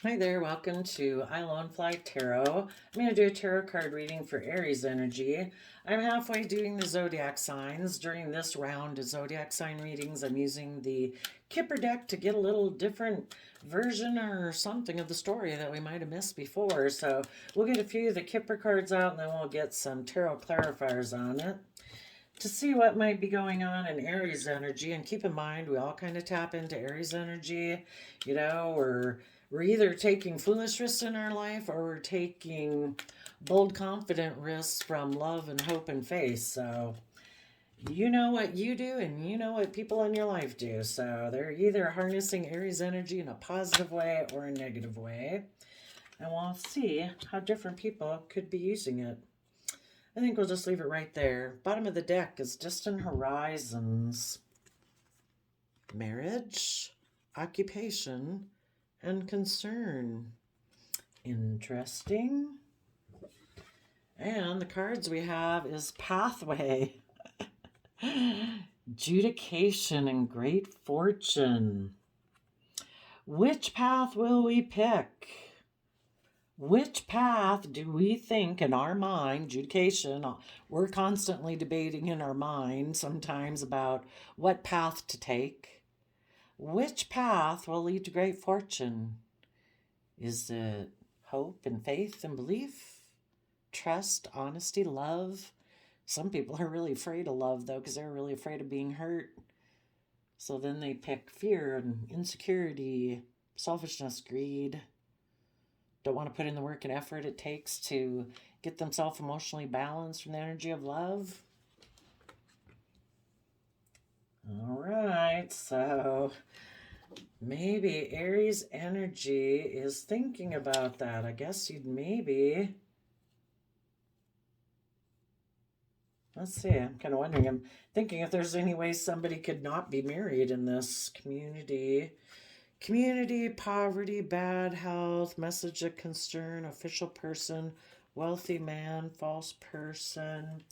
Hi there, welcome to I Lone Fly Tarot. I'm going to do a tarot card reading for Aries energy. I'm halfway doing the zodiac signs. During this round of zodiac sign readings, I'm using the Kipper deck to get a little different version or something of the story that we might have missed before. So we'll get a few of the Kipper cards out and then we'll get some tarot clarifiers on it to see what might be going on in Aries energy. And keep in mind, we all kind of tap into Aries energy. We're either taking foolish risks in our life or we're taking bold, confident risks from love and hope and faith. So you know what you do and you know what people in your life do. So they're either harnessing Aries energy in a positive way or a negative way. And we'll see how different people could be using it. I think we'll just leave it right there. Bottom of the deck is distant horizons, marriage, occupation, and concern. Interesting. And the cards we have is pathway, adjudication, and great fortune. Which path will we pick? Which path do we think in our mind, adjudication, we're constantly debating in our mind sometimes about what path to take. Which path will lead to great fortune? Is it hope and faith and belief? Trust, honesty, love? Some people are really afraid of love though because they're really afraid of being hurt. So then they pick fear and insecurity, selfishness, greed. Don't want to put in the work and effort it takes to get themselves emotionally balanced from the energy of love. All right, so maybe Aries energy is thinking about that. I guess you'd maybe. Let's see, I'm kind of wondering. I'm thinking if there's any way somebody could not be married in this community. Community, poverty, bad health, message of concern, official person, wealthy man, false person,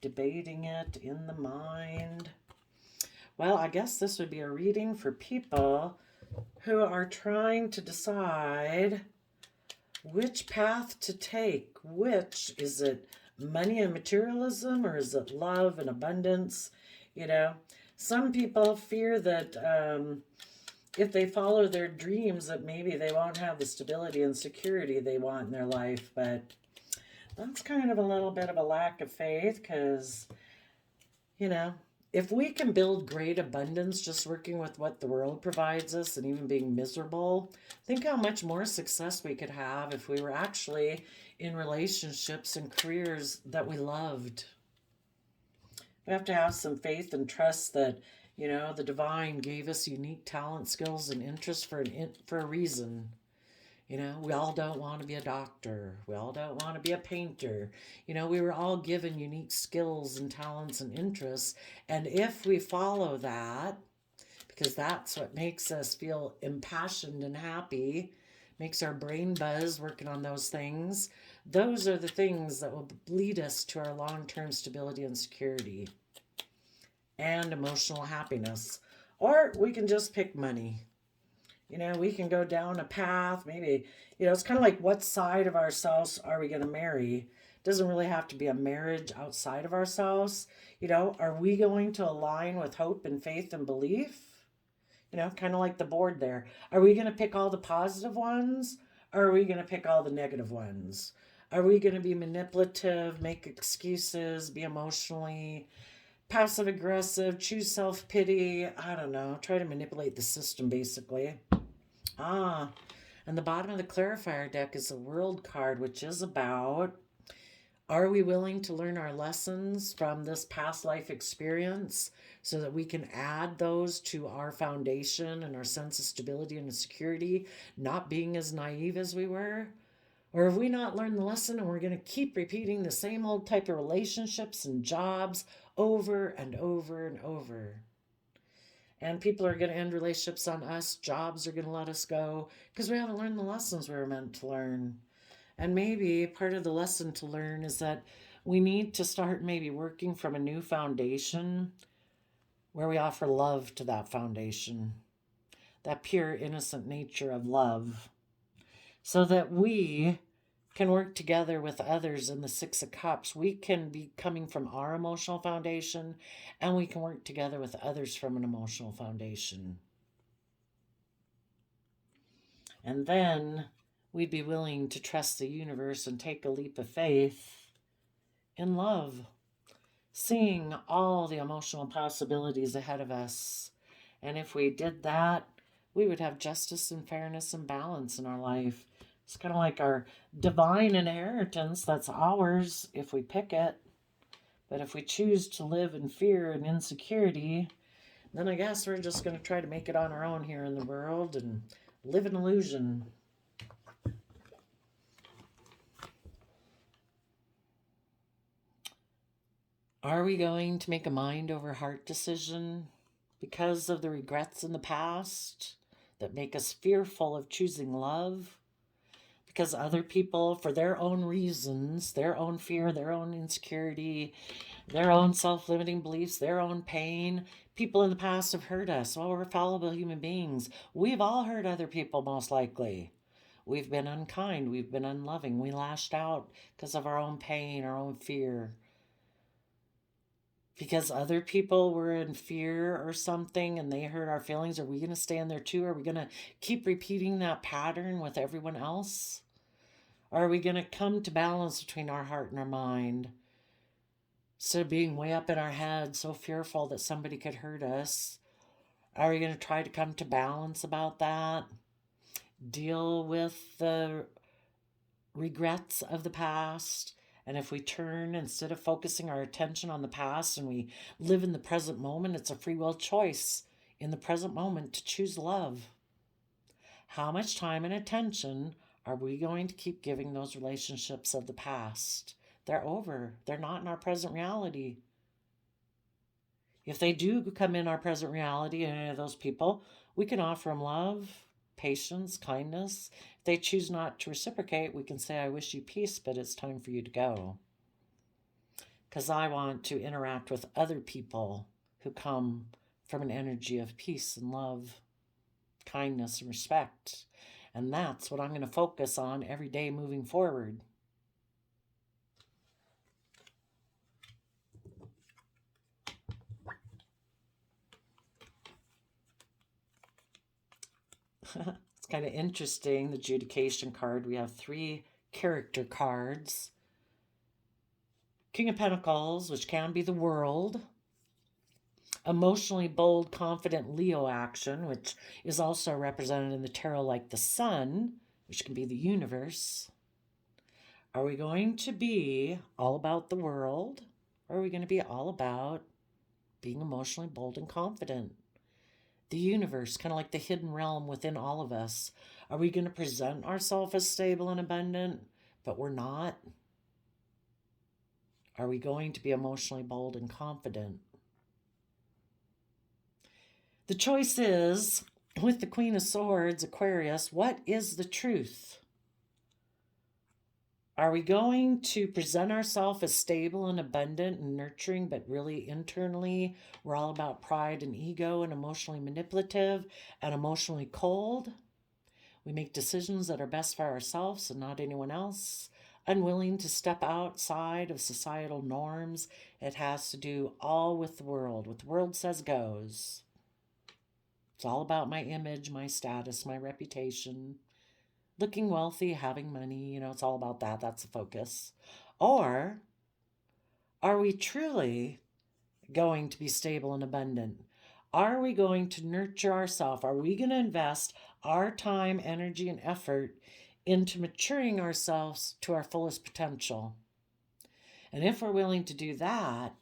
debating it in the mind. Well, I guess this would be a reading for people who are trying to decide which path to take. Which is it money and materialism or is it love and abundance? Some people fear that if they follow their dreams that maybe they won't have the stability and security they want in their life. But that's kind of a little bit of a lack of faith because, if we can build great abundance just working with what the world provides us and even being miserable, think how much more success we could have if we were actually in relationships and careers that we loved. We have to have some faith and trust that the divine gave us unique talent, skills, and interests for a reason. We all don't want to be a doctor. We all don't want to be a painter. We were all given unique skills and talents and interests. And if we follow that, because that's what makes us feel impassioned and happy, makes our brain buzz working on those things, those are the things that will lead us to our long-term stability and security and emotional happiness. Or we can just pick money. We can go down a path. Maybe, it's kind of like what side of ourselves are we going to marry? It doesn't really have to be a marriage outside of ourselves. Are we going to align with hope and faith and belief? Kind of like the board there. Are we going to pick all the positive ones or are we going to pick all the negative ones? Are we going to be manipulative, make excuses, be emotionally passive aggressive, choose self pity? I don't know. Try to manipulate the system basically. And the bottom of the clarifier deck is a world card, which is about, are we willing to learn our lessons from this past life experience so that we can add those to our foundation and our sense of stability and security, not being as naive as we were? Or have we not learned the lesson and we're going to keep repeating the same old type of relationships and jobs over and over and over? And people are going to end relationships on us. Jobs are going to let us go because we haven't learned the lessons we were meant to learn. And maybe part of the lesson to learn is that we need to start maybe working from a new foundation where we offer love to that foundation, that pure, innocent nature of love. so that we can work together with others in the Six of Cups. We can be coming from our emotional foundation, and we can work together with others from an emotional foundation. And then we'd be willing to trust the universe and take a leap of faith in love, seeing all the emotional possibilities ahead of us. And if we did that, we would have justice and fairness and balance in our life. It's kind of like our divine inheritance that's ours if we pick it. But if we choose to live in fear and insecurity, then I guess we're just going to try to make it on our own here in the world and live in illusion. Are we going to make a mind over heart decision because of the regrets in the past that make us fearful of choosing love? Because other people, for their own reasons, their own fear, their own insecurity, their own self-limiting beliefs, their own pain, people in the past have hurt us. Well, we're fallible human beings. We've all hurt other people, most likely. We've been unkind. We've been unloving. We lashed out because of our own pain, our own fear. Because other people were in fear or something and they hurt our feelings, are we going to stay in there too? Are we going to keep repeating that pattern with everyone else? Or are we going to come to balance between our heart and our mind? Instead of being way up in our head, so fearful that somebody could hurt us, are we going to try to come to balance about that? Deal with the regrets of the past? And if we turn, instead of focusing our attention on the past and we live in the present moment, it's a free will choice in the present moment to choose love. How much time and attention are we going to keep giving those relationships of the past? They're over. They're not in our present reality. If they do come in our present reality, any of those people, we can offer them love, patience, kindness. If they choose not to reciprocate, we can say, I wish you peace, but it's time for you to go. Because I want to interact with other people who come from an energy of peace and love, kindness and respect. And that's what I'm going to focus on every day moving forward. It's kind of interesting, the adjudication card. We have 3 character cards. King of Pentacles, which can be the world. Emotionally bold, confident Leo action, which is also represented in the tarot like the sun, which can be the universe. Are we going to be all about the world? Or are we going to be all about being emotionally bold and confident? The universe, kind of like the hidden realm within all of us. Are we going to present ourselves as stable and abundant, but we're not? Are we going to be emotionally bold and confident? The choice is, with the Queen of Swords, Aquarius, what is the truth? Are we going to present ourselves as stable and abundant and nurturing, but really internally we're all about pride and ego and emotionally manipulative and emotionally cold? We make decisions that are best for ourselves and not anyone else. Unwilling to step outside of societal norms. It has to do all with the world. What the world says goes. It's all about my image, my status, my reputation. Looking wealthy, having money, it's all about that. That's the focus. Or are we truly going to be stable and abundant? Are we going to nurture ourselves? Are we going to invest our time, energy, and effort into maturing ourselves to our fullest potential? And if we're willing to do that,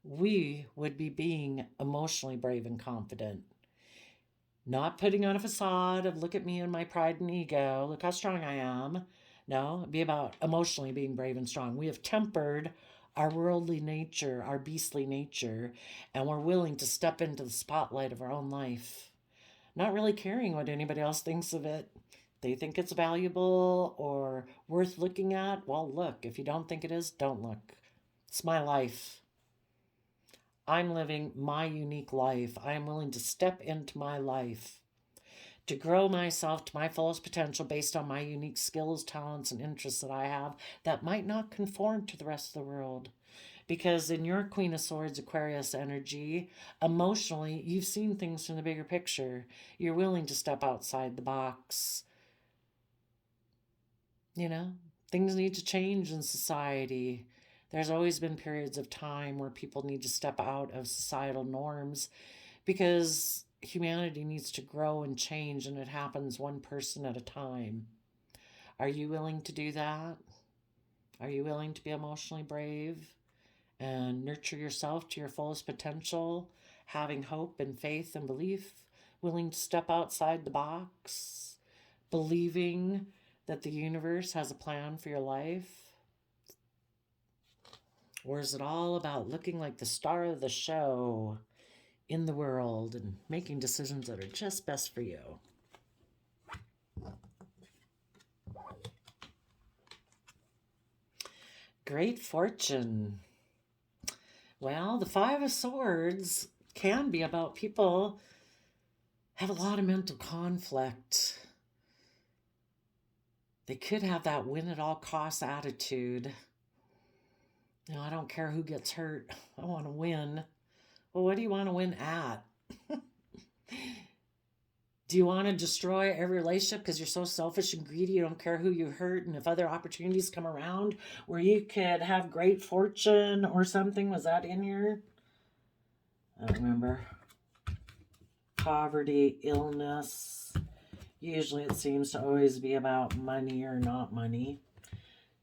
we would be being emotionally brave and confident. Not putting on a facade of look at me and my pride and ego, look how strong I am. No, it'd be about emotionally being brave and strong. We have tempered our worldly nature, our beastly nature, and we're willing to step into the spotlight of our own life. Not really caring what anybody else thinks of it. They think it's valuable or worth looking at. Well, look, if you don't think it is, don't look. It's my life. I'm living my unique life. I am willing to step into my life, to grow myself to my fullest potential based on my unique skills, talents, and interests that I have that might not conform to the rest of the world. Because in your Queen of Swords Aquarius energy, emotionally, you've seen things from the bigger picture. You're willing to step outside the box. You know, things need to change in society. There's always been periods of time where people need to step out of societal norms because humanity needs to grow and change, and it happens one person at a time. Are you willing to do that? Are you willing to be emotionally brave and nurture yourself to your fullest potential, having hope and faith and belief, willing to step outside the box, believing that the universe has a plan for your life? Or is it all about looking like the star of the show in the world and making decisions that are just best for you? Great fortune. Well, the Five of Swords can be about people have a lot of mental conflict. They could have that win at all costs attitude. You know, I don't care who gets hurt. I want to win. Well, what do you want to win at? Do you want to destroy every relationship because you're so selfish and greedy? You don't care who you hurt, and if other opportunities come around where you could have great fortune or something, was that in your? I don't remember. Poverty, illness. Usually it seems to always be about money or not money.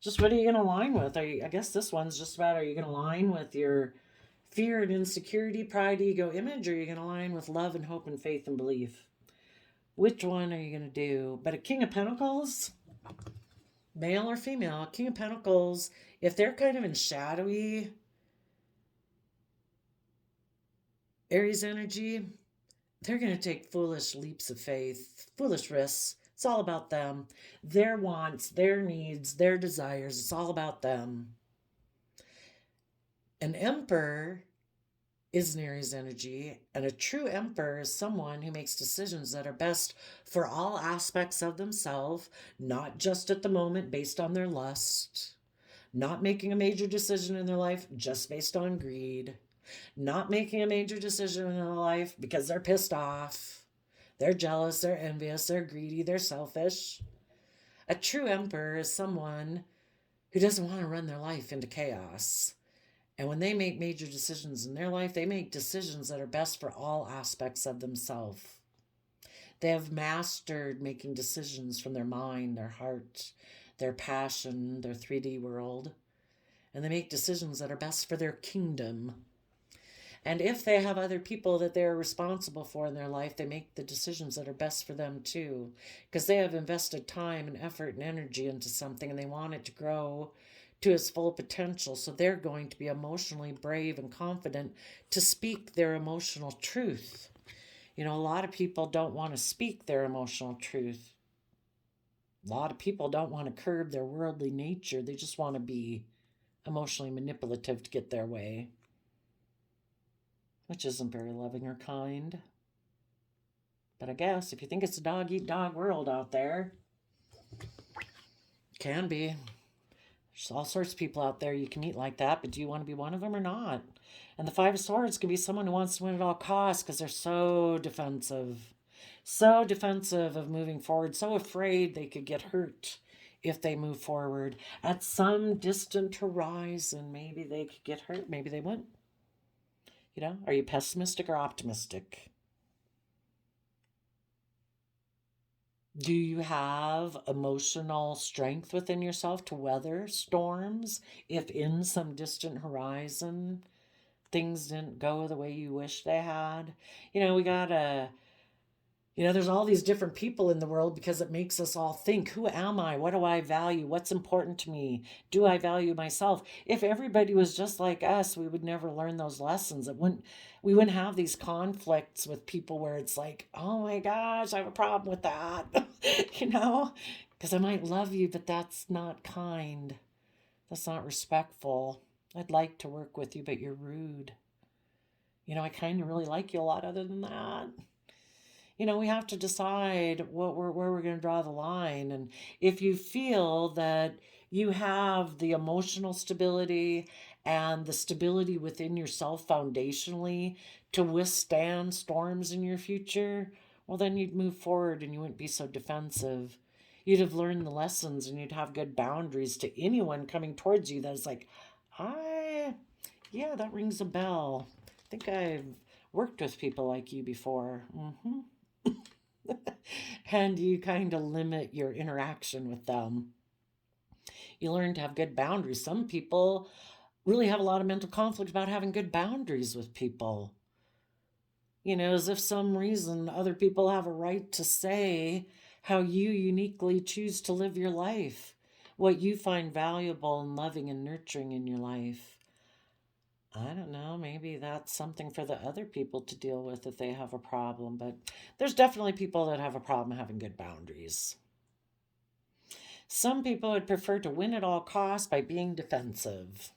Just what are you going to align with? I guess this one's just about, are you going to align with your fear and insecurity, pride, ego, image, or are you going to align with love and hope and faith and belief? Which one are you going to do? But a King of Pentacles, male or female, King of Pentacles, if they're kind of in shadowy Aries energy, they're going to take foolish leaps of faith, foolish risks. It's all about them, their wants, their needs, their desires. It's all about them. An Emperor is an Aries energy, and a true Emperor is someone who makes decisions that are best for all aspects of themselves, not just at the moment based on their lust, not making a major decision in their life just based on greed, not making a major decision in their life because they're pissed off, they're jealous, they're envious, they're greedy, they're selfish. A true Emperor is someone who doesn't want to run their life into chaos. And when they make major decisions in their life, they make decisions that are best for all aspects of themselves. They have mastered making decisions from their mind, their heart, their passion, their 3D world. And they make decisions that are best for their kingdom. And if they have other people that they're responsible for in their life, they make the decisions that are best for them too. Because they have invested time and effort and energy into something, and they want it to grow to its full potential. So they're going to be emotionally brave and confident to speak their emotional truth. You know, a lot of people don't want to speak their emotional truth. A lot of people don't want to curb their worldly nature. They just want to be emotionally manipulative to get their way, which isn't very loving or kind. But I guess if you think it's a dog-eat-dog world out there, it can be. There's all sorts of people out there you can meet like that, but do you want to be one of them or not? And the Five of Swords can be someone who wants to win at all costs because they're so defensive of moving forward, so afraid they could get hurt if they move forward. At some distant horizon, maybe they could get hurt, maybe they wouldn't. You know, are you pessimistic or optimistic? Do you have emotional strength within yourself to weather storms if in some distant horizon things didn't go the way you wish they had? You know, there's all these different people in the world because it makes us all think, who am I? What do I value? What's important to me? Do I value myself? If everybody was just like us, we would never learn those lessons. We wouldn't have these conflicts with people where it's like, oh my gosh, I have a problem with that. Because I might love you, but that's not kind. That's not respectful. I'd like to work with you, but you're rude. I kind of really like you a lot other than that. We have to decide where we're going to draw the line. And if you feel that you have the emotional stability and the stability within yourself foundationally to withstand storms in your future, well, then you'd move forward and you wouldn't be so defensive. You'd have learned the lessons and you'd have good boundaries to anyone coming towards you that's like, yeah, that rings a bell. I think I've worked with people like you before. And you kind of limit your interaction with them. You learn to have good boundaries. Some people really have a lot of mental conflict about having good boundaries with people. As if some reason other people have a right to say how you uniquely choose to live your life, what you find valuable and loving and nurturing in your life. I don't know, maybe that's something for the other people to deal with if they have a problem, but there's definitely people that have a problem having good boundaries. Some people would prefer to win at all costs by being defensive.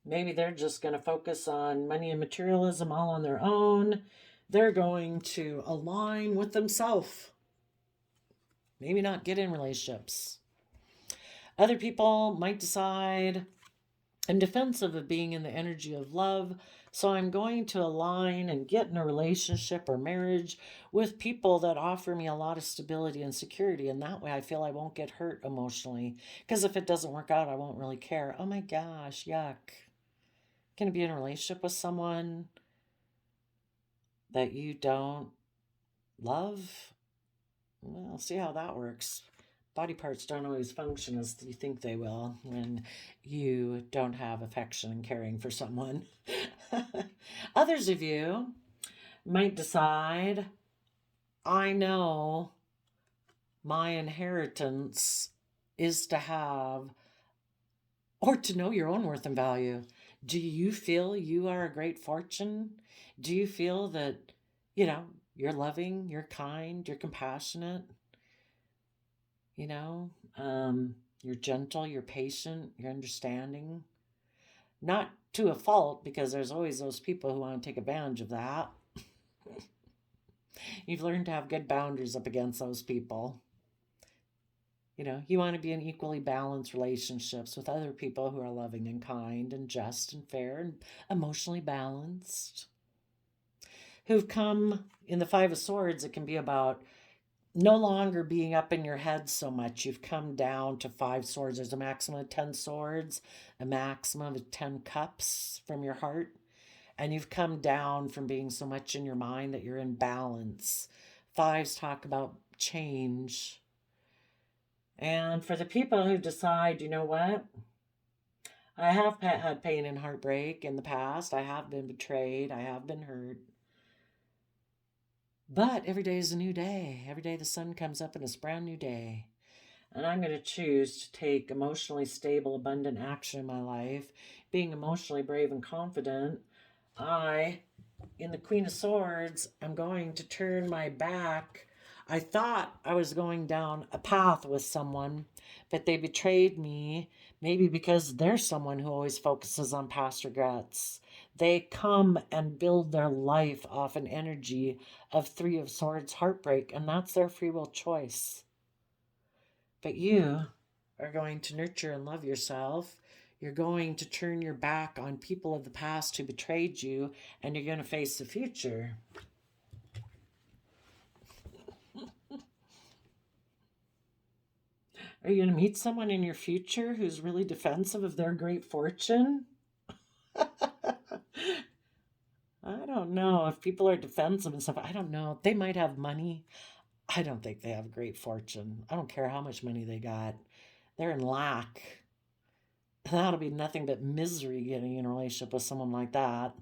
Maybe they're just going to focus on money and materialism all on their own. They're going to align with themselves. Maybe not get in relationships. Other people might decide, I'm defensive of being in the energy of love, so I'm going to align and get in a relationship or marriage with people that offer me a lot of stability and security. And that way I feel I won't get hurt emotionally. Because if it doesn't work out, I won't really care. Oh my gosh, yuck. Can you be in a relationship with someone that you don't love? Well, see how that works. Body parts don't always function as you think they will when you don't have affection and caring for someone. Others of you might decide, I know my inheritance is to have or to know your own worth and value. Do you feel you are a great fortune? Do you feel that, you're loving, you're kind, you're compassionate? You're gentle, you're patient, you're understanding. Not to a fault, because there's always those people who want to take advantage of that. You've learned to have good boundaries up against those people. You want to be in equally balanced relationships with other people who are loving and kind and just and fair and emotionally balanced. Who've come in the Five of Swords, it can be about no longer being up in your head so much. You've come down to 5 swords. There's a maximum of 10 swords, a maximum of 10 cups from your heart. And you've come down from being so much in your mind that you're in balance. 5s talk about change. And for the people who decide, you know what? I have had pain and heartbreak in the past. I have been betrayed. I have been hurt. But every day is a new day. Every day the sun comes up and it's a brand new day. And I'm going to choose to take emotionally stable, abundant action in my life. Being emotionally brave and confident, in the Queen of Swords, I'm going to turn my back. I thought I was going down a path with someone, but they betrayed me, maybe because they're someone who always focuses on past regrets. They come and build their life off an energy of 3 of Swords heartbreak, and that's their free will choice. But you are going to nurture and love yourself. You're going to turn your back on people of the past who betrayed you, and you're going to face the future. Are you going to meet someone in your future who's really defensive of their great fortune? I don't know. If people are defensive and stuff, I don't know. They might have money. I don't think they have a great fortune. I don't care how much money they got. They're in lack. That'll be nothing but misery getting in a relationship with someone like that.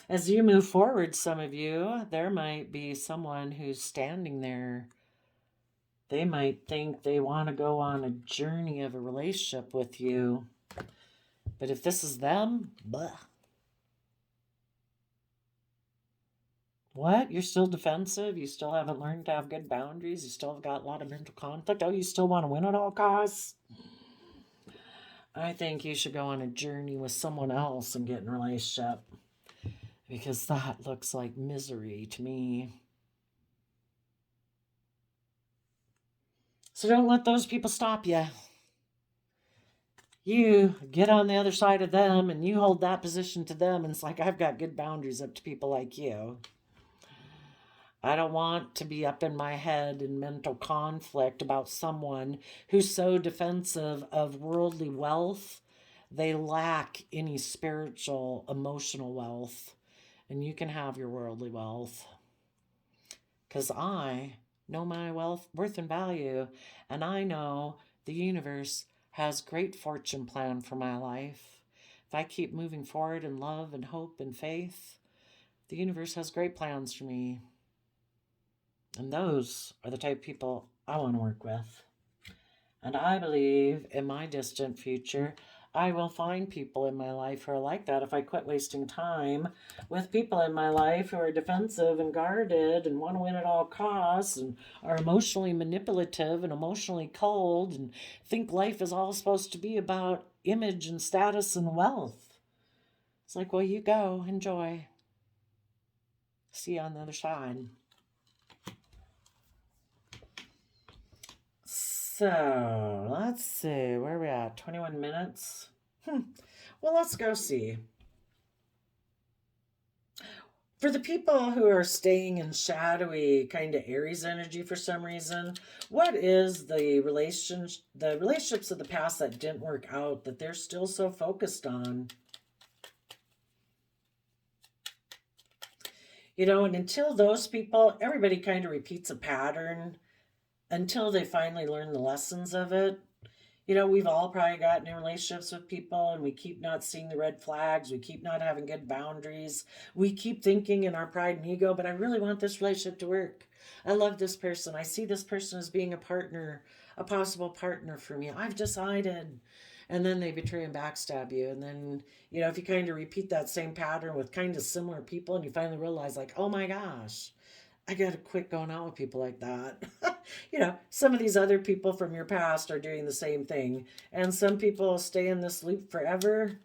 As you move forward, some of you, there might be someone who's standing there. They might think they want to go on a journey of a relationship with you. But if this is them, blah. What? You're still defensive? You still haven't learned to have good boundaries? You still have got a lot of mental conflict? Oh, you still want to win at all costs? I think you should go on a journey with someone else and get in a relationship. because that looks like misery to me. So don't let those people stop you. You get on the other side of them and you hold that position to them. And it's like, I've got good boundaries up to people like you. I don't want to be up in my head in mental conflict about someone who's so defensive of worldly wealth. They lack any spiritual, emotional wealth. And you can have your worldly wealth. Because I know my wealth, worth, and value. And I know the universe has great fortune planned for my life. If I keep moving forward in love and hope and faith, the universe has great plans for me. And those are the type of people I want to work with. And I believe in my distant future, I will find people in my life who are like that if I quit wasting time with people in my life who are defensive and guarded and want to win at all costs and are emotionally manipulative and emotionally cold and think life is all supposed to be about image and status and wealth. It's like, well, you go, enjoy. See you on the other side. So, let's see, where are we at? 21 minutes? Well, let's go see. For the people who are staying in shadowy kind of Aries energy for some reason, what is the relationships of the past that didn't work out that they're still so focused on? You know, and until those people, everybody kind of repeats a pattern until they finally learn the lessons of it. You know, we've all probably gotten in relationships with people and we keep not seeing the red flags. We keep not having good boundaries. We keep thinking in our pride and ego, but I really want this relationship to work. I love this person. I see this person as being a partner, a possible partner for me. I've decided. And then they betray and backstab you. And then, you know, if you kind of repeat that same pattern with kind of similar people and you finally realize, like, oh my gosh, I got to quit going out with people like that. You know, some of these other people from your past are doing the same thing. And some people stay in this loop forever.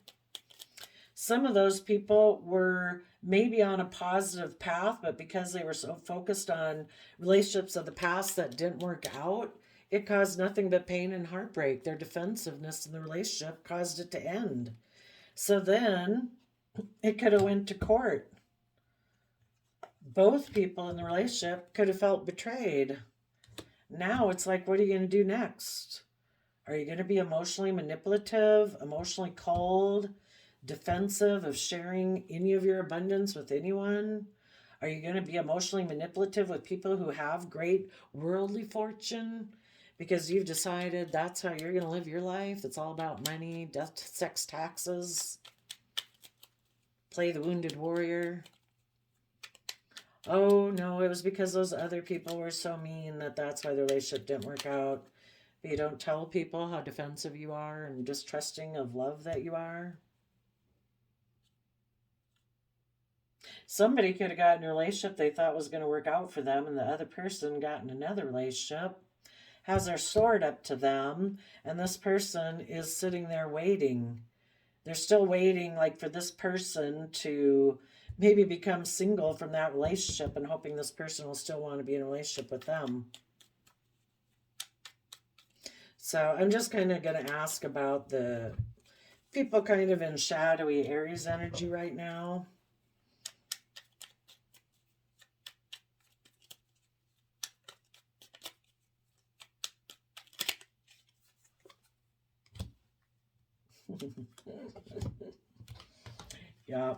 Some of those people were maybe on a positive path, but because they were so focused on relationships of the past that didn't work out, it caused nothing but pain and heartbreak. Their defensiveness in the relationship caused it to end. So then it could have went to court. Both people in the relationship could have felt betrayed. Now it's like, what are you going to do next? Are you going to be emotionally manipulative, emotionally cold, defensive of sharing any of your abundance with anyone? Are you going to be emotionally manipulative with people who have great worldly fortune because you've decided that's how you're going to live your life? It's all about money, death, sex, taxes. Play the wounded warrior. Oh, no, it was because those other people were so mean that's why the relationship didn't work out. But you don't tell people how defensive you are and distrusting of love that you are. Somebody could have gotten a relationship they thought was going to work out for them, and the other person got in another relationship, has their sword up to them, and this person is sitting there waiting. They're still waiting, like, for this person to maybe become single from that relationship and hoping this person will still want to be in a relationship with them. So I'm just kind of going to ask about the people kind of in shadowy Aries energy right now. Yeah.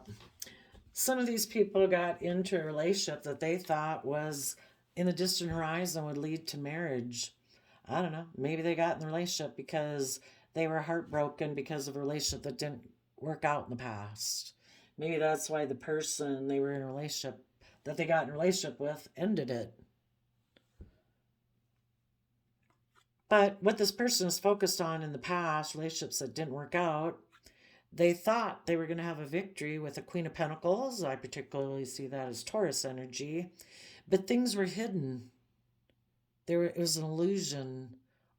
Some of these people got into a relationship that they thought was in the distant horizon would lead to marriage. I don't know. Maybe they got in the relationship because they were heartbroken because of a relationship that didn't work out in the past. Maybe that's why the person they were in a relationship that they got in a relationship with ended it. But what this person is focused on in the past, relationships that didn't work out, they thought they were going to have a victory with a Queen of Pentacles. I particularly see that as Taurus energy. But things were hidden. It was an illusion.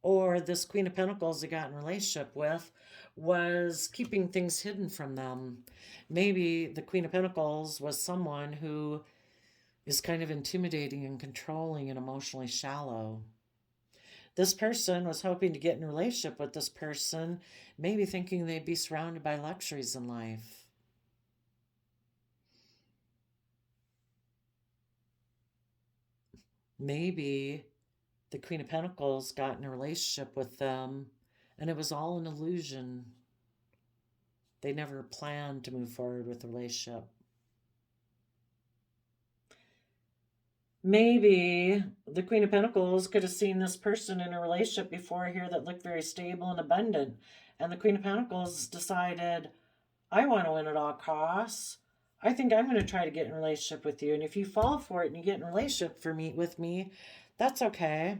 Or this Queen of Pentacles they got in a relationship with was keeping things hidden from them. Maybe the Queen of Pentacles was someone who is kind of intimidating and controlling and emotionally shallow. This person was hoping to get in a relationship with this person, maybe thinking they'd be surrounded by luxuries in life. Maybe the Queen of Pentacles got in a relationship with them and it was all an illusion. They never planned to move forward with the relationship. Maybe the Queen of Pentacles could have seen this person in a relationship before here that looked very stable and abundant. And the Queen of Pentacles decided, I want to win at all costs. I think I'm going to try to get in a relationship with you. And if you fall for it and you get in a relationship with me, that's okay.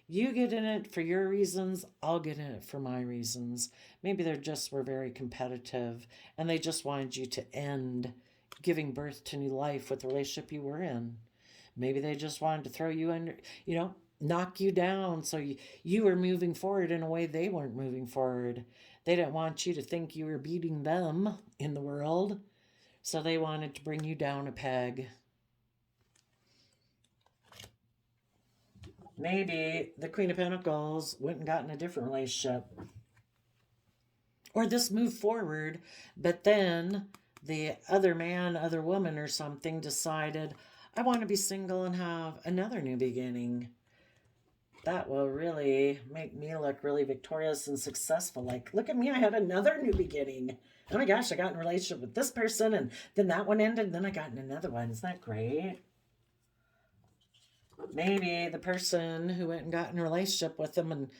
You get in it for your reasons, I'll get in it for my reasons. Maybe they just were very competitive and they just wanted you to end giving birth to new life with the relationship you were in. Maybe they just wanted to throw you under, knock you down so you were moving forward in a way they weren't moving forward. They didn't want you to think you were beating them in the world, so they wanted to bring you down a peg. Maybe the Queen of Pentacles went and got in a different relationship. Or this moved forward, but then the other man, other woman or something decided, I want to be single and have another new beginning. That will really make me look really victorious and successful. Like, look at me, I had another new beginning. Oh my gosh, I got in a relationship with this person and then that one ended and then I got in another one. Isn't that great? Maybe the person who went and got in a relationship with them and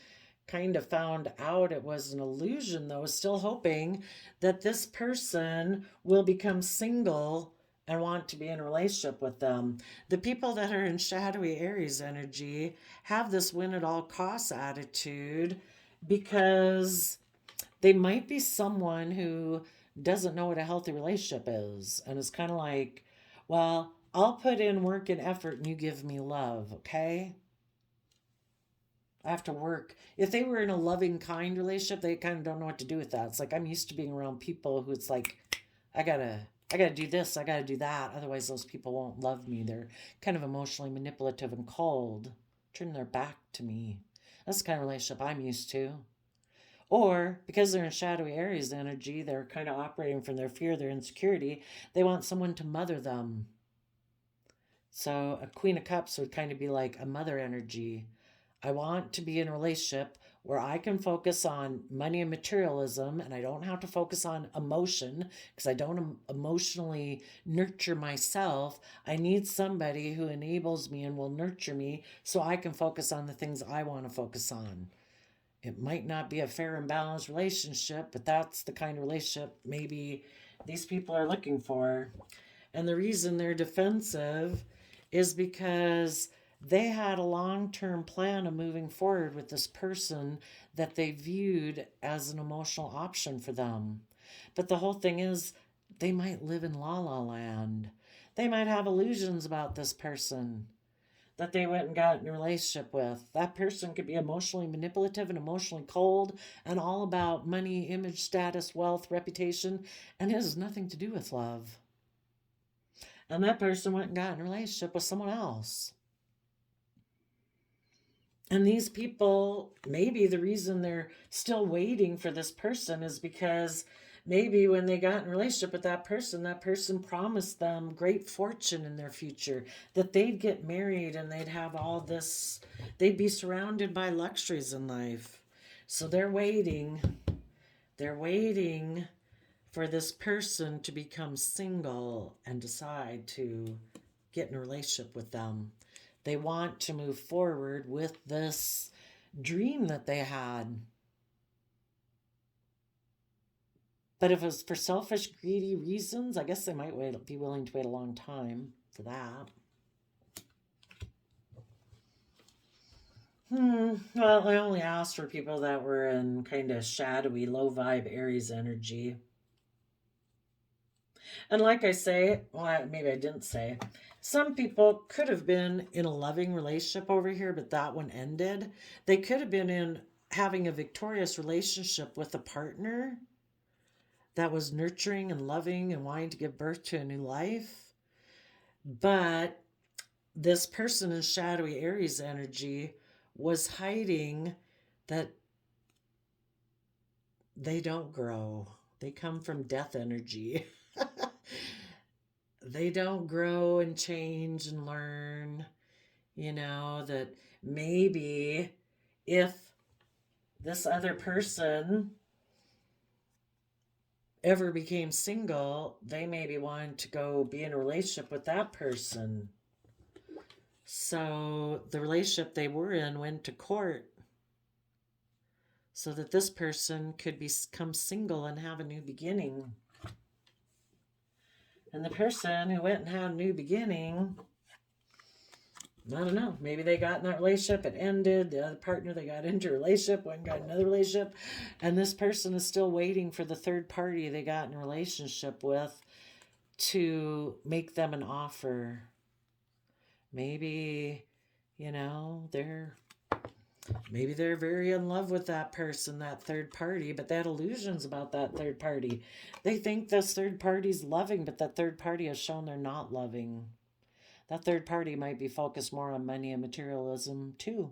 kind of found out it was an illusion, though, is still hoping that this person will become single and want to be in a relationship with them. The people that are in shadowy Aries energy have this win at all costs attitude because they might be someone who doesn't know what a healthy relationship is and is kind of like, well, I'll put in work and effort and you give me love, okay? I have to work. If they were in a loving, kind relationship, they kind of don't know what to do with that. It's like I'm used to being around people who it's like, I gotta do this, I gotta do that. Otherwise, those people won't love me. They're kind of emotionally manipulative and cold, turn their back to me. That's the kind of relationship I'm used to. Or because they're in shadowy Aries energy, they're kind of operating from their fear, their insecurity. They want someone to mother them. So a Queen of Cups would kind of be like a mother energy. I want to be in a relationship where I can focus on money and materialism and I don't have to focus on emotion because I don't emotionally nurture myself. I need somebody who enables me and will nurture me so I can focus on the things I want to focus on. It might not be a fair and balanced relationship, but that's the kind of relationship maybe these people are looking for. And the reason they're defensive is because they had a long-term plan of moving forward with this person that they viewed as an emotional option for them. But the whole thing is they might live in la la land. They might have illusions about this person that they went and got in a relationship with. That person could be emotionally manipulative and emotionally cold and all about money, image, status, wealth, reputation, and it has nothing to do with love. And that person went and got in a relationship with someone else. And these people, maybe the reason they're still waiting for this person is because maybe when they got in a relationship with that person promised them great fortune in their future, that they'd get married and they'd have all this, they'd be surrounded by luxuries in life. So they're waiting for this person to become single and decide to get in a relationship with them. They want to move forward with this dream that they had. But if it was for selfish, greedy reasons, I guess they might be willing to wait a long time for that. Well, I only asked for people that were in kind of shadowy, low vibe Aries energy. And like I say, well, maybe I didn't say, some people could have been in a loving relationship over here, but that one ended. They could have been in having a victorious relationship with a partner that was nurturing and loving and wanting to give birth to a new life. But this person in shadowy Aries energy was hiding that they don't grow. They come from death energy. They don't grow and change and learn. That maybe if this other person ever became single, they maybe wanted to go be in a relationship with that person. So the relationship they were in went to court so that this person could become single and have a new beginning. And the person who went and had a new beginning, I don't know, maybe they got in that relationship, it ended, the other partner they got into a relationship, went and got another relationship, and this person is still waiting for the third party they got in a relationship with to make them an offer. Maybe, maybe they're very in love with that person, that third party, but they had illusions about that third party. They think this third party's loving, but that third party has shown they're not loving. That third party might be focused more on money and materialism too.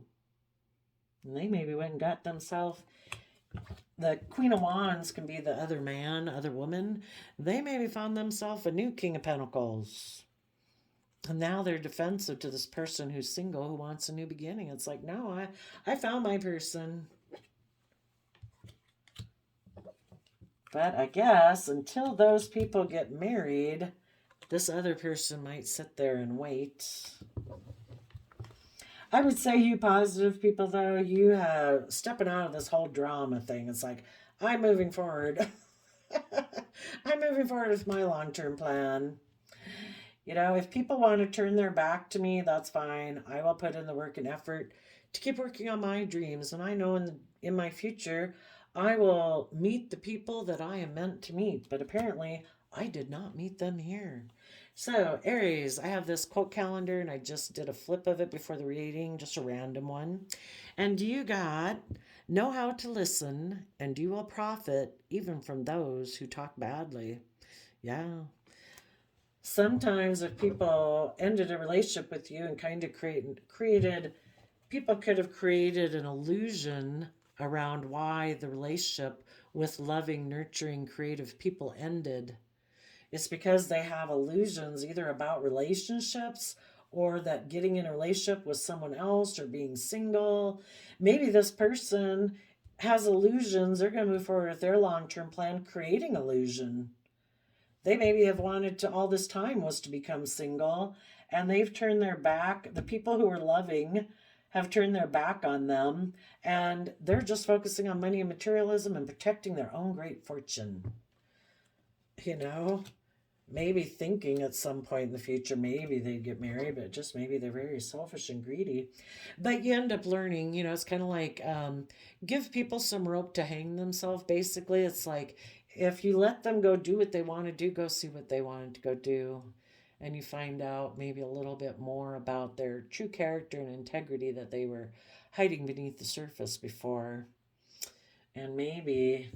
And they maybe went and got themselves, the Queen of Wands can be the other man, other woman. They maybe found themselves a new King of Pentacles. And now they're defensive to this person who's single who wants a new beginning. It's like, no, I found my person. But I guess until those people get married, this other person might sit there and wait. I would say you positive people, though, you have stepping out of this whole drama thing. It's like, I'm moving forward. I'm moving forward with my long-term plan. If people want to turn their back to me, that's fine. I will put in the work and effort to keep working on my dreams. And I know in my future, I will meet the people that I am meant to meet. But apparently, I did not meet them here. So, Aries, I have this quote calendar, and I just did a flip of it before the reading, just a random one. And you got, know how to listen, and you will profit even from those who talk badly. Yeah. Sometimes if people ended a relationship with you and kind of people could have created an illusion around why the relationship with loving, nurturing, creative people ended. It's because they have illusions either about relationships or that getting in a relationship with someone else or being single. Maybe this person has illusions. They're going to move forward with their long-term plan, creating illusion. They maybe have wanted to all this time was to become single, and they've turned their back. The people who are loving have turned their back on them, and they're just focusing on money and materialism and protecting their own great fortune. Maybe thinking at some point in the future, maybe they'd get married, but just maybe they're very selfish and greedy. But you end up learning, it's kind of like give people some rope to hang themselves, basically. It's like, if you let them go do what they want to do, go see what they wanted to go do. And you find out maybe a little bit more about their true character and integrity that they were hiding beneath the surface before. And maybe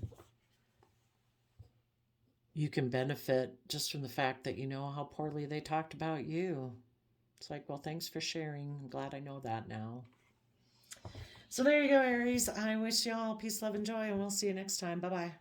you can benefit just from the fact that you know how poorly they talked about you. It's like, well, thanks for sharing. I'm glad I know that now. So there you go, Aries. I wish you all peace, love, and joy, and we'll see you next time. Bye-bye.